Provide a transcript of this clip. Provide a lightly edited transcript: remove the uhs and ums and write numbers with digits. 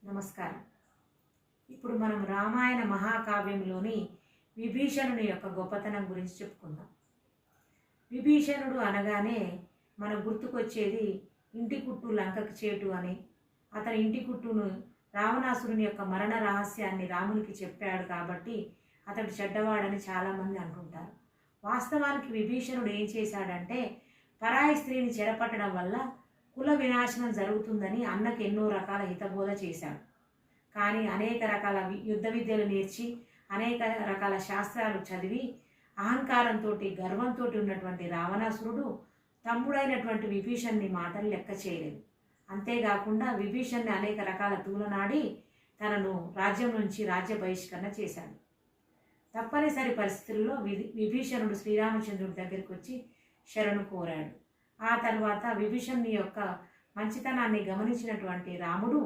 నమస్కారం. ఇప్పుడు మనం రామాయణ మహాకావ్యంలోని విభీషణుని యొక్క గొప్పతనం గురించి చెప్పుకుందాం. విభీషణుడు అనగానే మన గుర్తుకొచ్చేది ఇంటి కుట్టు లంకకి చేటు అని. అతని ఇంటి కుట్టును రావణాసురుని యొక్క మరణ రహస్యాన్ని రామునికి చెప్పాడు కాబట్టి అతడు చెడ్డవాడని చాలామంది అంటుంటారు. వాస్తవానికి విభీషణుడు ఏం చేశాడంటే, పరాయి స్త్రీని చెరపట్టడం వల్ల కుల వినాశనం జరుగుతుందని అన్నకు ఎన్నో రకాల హితబోధ చేశాడు. కానీ అనేక రకాల యుద్ధ విద్యలు నేర్చి అనేక రకాల శాస్త్రాలు చదివి అహంకారంతో గర్వంతో ఉన్నటువంటి రావణాసురుడు తమ్ముడైనటువంటి విభీషణ్ణి మాటలు లెక్క చేయలేదు. అంతేకాకుండా విభీషణ్ణి అనేక రకాల తూలనాడి తనను రాజ్యం నుంచి రాజ్య బహిష్కరణ చేశాడు. తప్పనిసరి పరిస్థితుల్లో విభీషణుడు శ్రీరామచంద్రుడి దగ్గరికి వచ్చి శరణు కోరాడు. ఆ తర్వాత విభీషణుని యొక్క మంచితనాన్ని గమనించినటువంటి రాముడు